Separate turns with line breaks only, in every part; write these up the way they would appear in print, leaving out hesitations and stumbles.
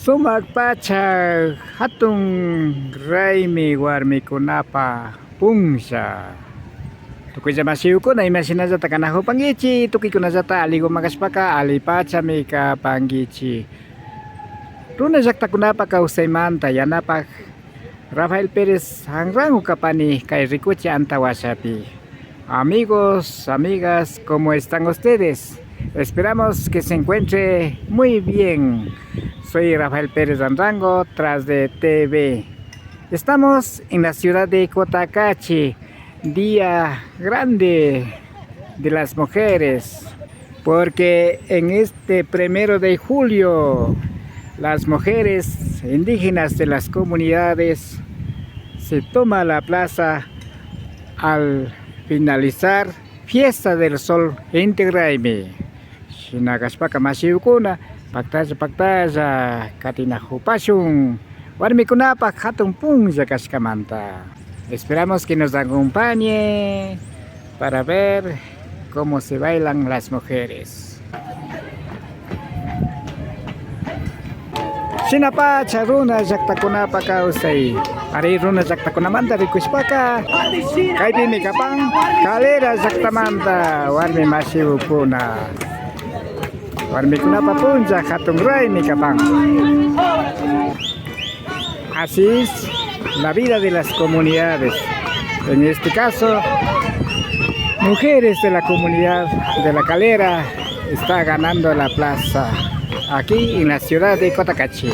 Sumagpacha hatong raimi warmikunapa pungsa. Tukoy sa masiw ko na imasinazata ka na ho pangichi. Tukoy ko na zata aligo magaspaka alipacha mi ka pangichi. Runa zakta ko na pa kausay manta yanapak Rafael Perez hangrango kapani kay Ricoche Antawasapi. Amigos, amigas, ¿cómo están ustedes? Esperamos que se encuentre muy bien. Soy Rafael Pérez Anrango, tras de TV. Estamos en la ciudad de Cotacachi, día grande de las mujeres, porque en este 1 de julio las mujeres indígenas de las comunidades se toman la plaza al finalizar Fiesta del Sol Integraime. Sinagaspaka masiukuna pagtaja katina hupasyong warmikunapa hatong pungsa kaskamanta. Esperamos que nos acompañe para ver cómo se bailan las mujeres. Sinapa charuna jaktakunapa kausay. Ari runa jaktakunamanta rikuspaka. Kay mi kapang kalera jaktamanta warmi masiukuna. Warmi kunapa punja hatong ray mi kapang. Así es la vida de las comunidades. En este caso, mujeres de la comunidad de la Calera está ganando la plaza aquí en la ciudad de Cotacachi.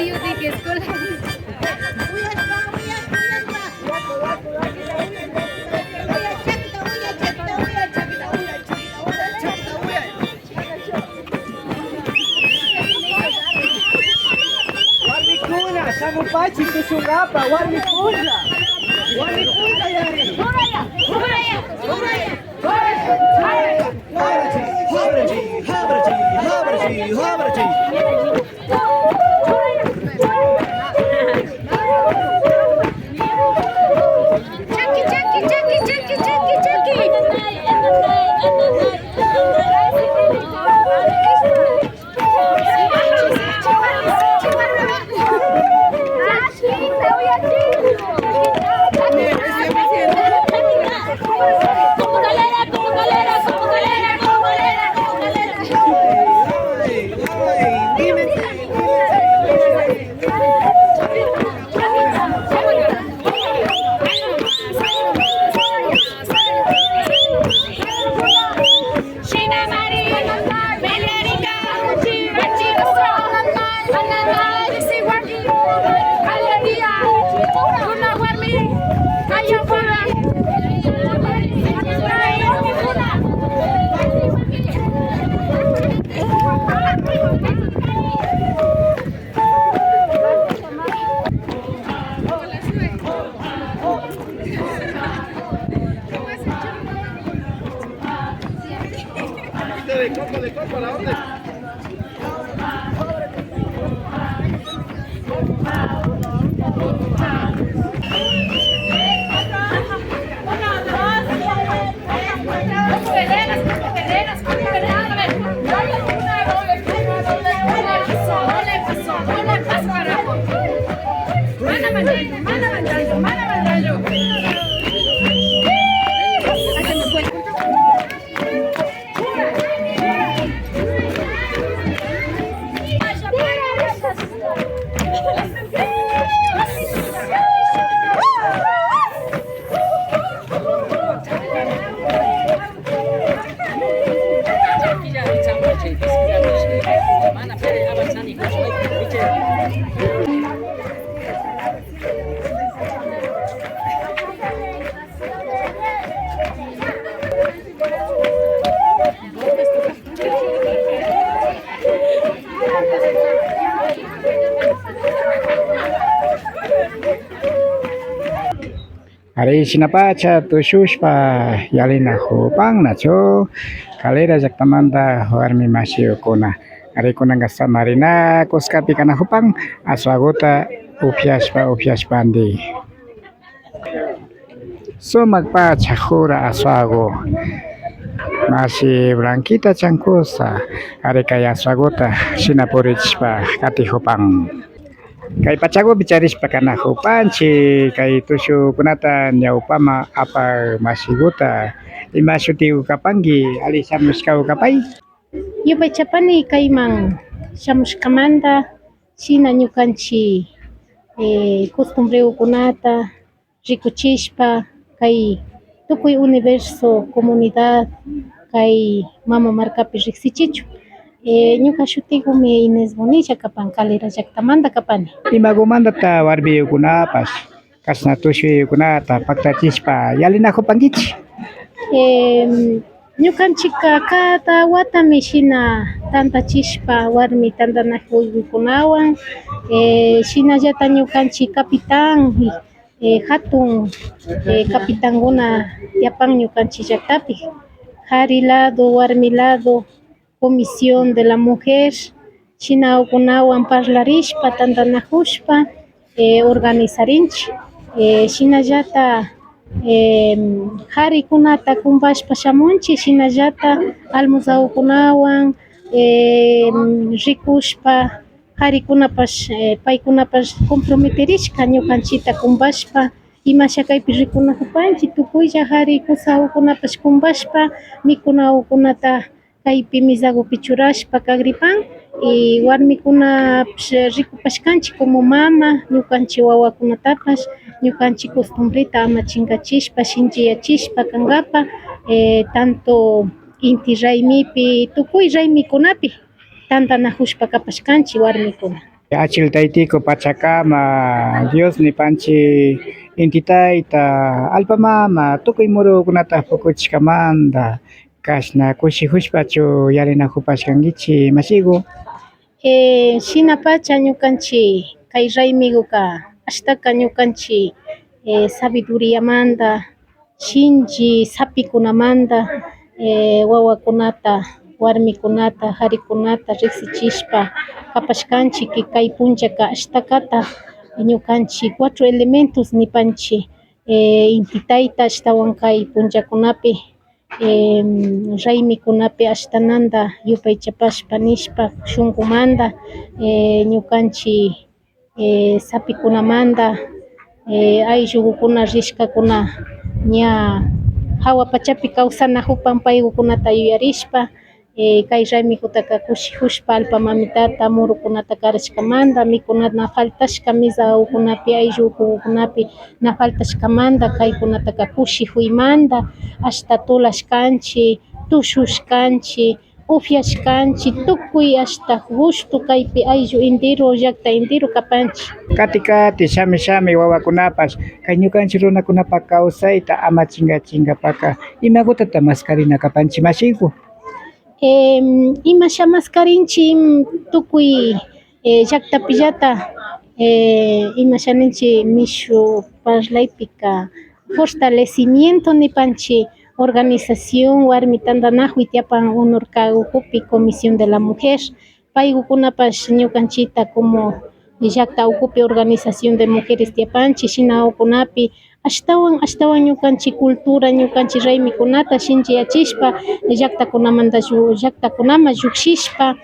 Yo dije escuela.
Warmikuna, samupachi kusungapa, warmikuna. Warmikuna yari.
De coco, la orden.
Hari sinapacha tushushpa yalina hupang nacho kalera llaktamanta warmi masiyukuna arikunanga samarina kuskapi kana hupang aswaguta upyashpandi sumak chakura aswagu masi Blanquita Chancusa ari kay aswaguta sinapurichpa kati hupang kay pachago bicharispa kana hupanchi kay tushu kunata nyaupama apa masiguta imasutiu kapangi ali samuskau kapai
Yupaychapani kayman shamushkamanta shina ñukanchik costumbreukunata rikuchishpa kay tukuy universo comunidad kay mama markapi riksichichu ñuka shutikumi Inés Bonilla kapan Calera llaktamanta kapani.
imagumantata warmiyukunapas kasna tushuyukunata paktachispa yalinahupankichik
Ñukanchikka cada watami shina tantachishpa warmi tantanakuykunawan shinallata ñukanchik capitán hatun capitankuna tiapan ñukanchik llaktapi kari lado warmi lado comisión de la mujer shinawkunawan parlarishpa tantanakushpa organizarinchik shinallata karikunata kumpashpa shamunchik shinallata almorzawkunawan rikushpa karikunapash paykunapash comprometerishka ñukanchikta kumpashpa imasha kaypi rikunakupanchik tukuylla kari kusawkunapash kumpashpa mikunawkunata kaypi mesakupi churashpa kagripan y warmikunapish rikupashkanchik como mama ñukanchik wawakunatapash ñukanchik costumbrita ama chinkachishpa shinchiyachishpa kankapa tanto inti raymipi tukuy raymikunapi tantanakushpa kapashkanchik warmikuna.
Achil taytiko Pachacama, Dios nipanchik inti tayta, Alpa mama, tukuy murukunata pukuchishkamanta kashna kushijushpachu yarinakupashkankichik masiku.
Shinapacha ñukanchik kay raymikuka ashtaka ñukanchik sabiduriamanta shinchi sapikunamanta wawakunata warmikunata karikunata riksichishpa kapashkanchik kay punllaka ashtakata ñukanchik 4 elementos nipanchik inti tayta ashtawan kay punllakunapi raymikunapi ashtananta yupaychapashpa nishpa shunkumanta ñukanchik sapikunamanta ayllukuna rishkakuna ña hawa pachapi kawsanakupan paykunata yuyarishpa kay raymikutaka kushijushpa Alpa mamitata murukunata karashkamanta mikunata na faltashka misa wawkunapi ayllu ukukunapi na faltashkamanta kaykunataka kushijuymanta ashta tulashkanchik, tushushkanchik, upyashkanchik tukuy ashta gusto kaypi ayllu entero llakta entero kapanchik.
Kati kati shami shami wawakunapas kay ñukanchik runakunapak kawsayta ama chingachinkapaka imakutata maskarina kapanchik masiku.
Imasha maskarinchik tukuy llaktapillata imasha ninchik mishu parlaypika fortalecimiento nipanchik organización warmi tantanakuy tiapan Honor ukupi Comisión de la Mujer paykunapash ñukanchikta como llakta ukupi organización de mujeres tiapanchik shina wawkunapi ashtawan ñukanchik cultura ñukanchik raymikunata shinchiyachishpa llaktakunaman llukshishpa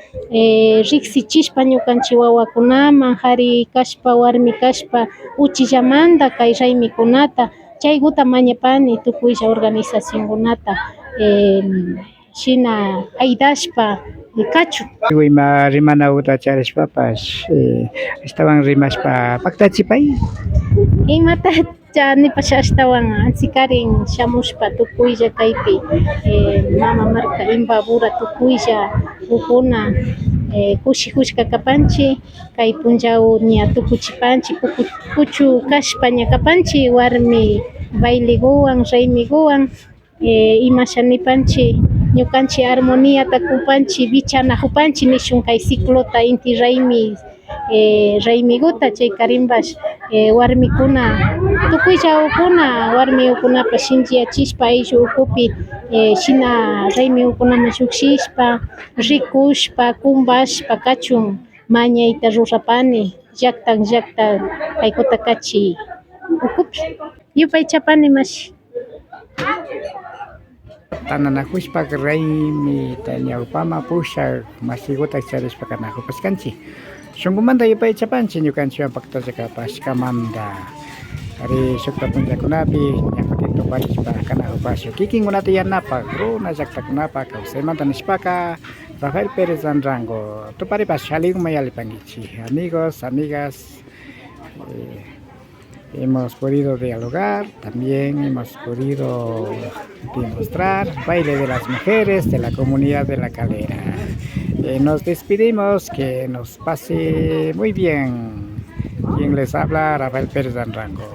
riksichishpa ñukanchik wawakunaman kari kashpa warmi kashpa uchillamanta kay raymikunata chaykuta mañapani tukuylla organizacionkunata shina aydashpa kachun.
Ima rimana uta charishpapash ashtawan rimashpa paktachipay.
Imatacha nipash ashtawan ansikarin shamushpa tukuylla kaypi mama marca Imbabura tukuylla ukuna kushijushka kapanchik kay punllaw ña tukuchipanchik puchu kashpa ña kapanchik warmi bailekuwan raymikuwan imasha nipanchik ñukanchik armoniata kupanchik bichanakupanchik nishun kay ciclota inti raymi raymikuta chay karinbash warmikuna tukuylla ukuna warmi ukunapash shinchiyachishpa ayllu ukupi shina raymi ukunaman llukshishpa rikushpa kumbashpa kachun mañayta rurapani llakta kaykuta kachi ukupi yupaychapani mashi.
Tananakushpak raymita ñawpama pushak masikuta charishpaka nakupashkanchik shunkumanta yupaychapanchik ñukanchik paktachakapashkamanta ari shukta punllakunapi ñakutin tuparishpa kanakupash kikinkunata yanapak runa llaktakunapak kawsaymanta nishpaka Rafael Pérez Zanrango tuparipash allikunman yalipankichik amigos, amigas. Hemos podido dialogar, también hemos podido demostrar baile de las mujeres de la comunidad de La Calera. Nos despedimos, que nos pase muy bien. Quien les habla, Rafael Pérez Zanrango.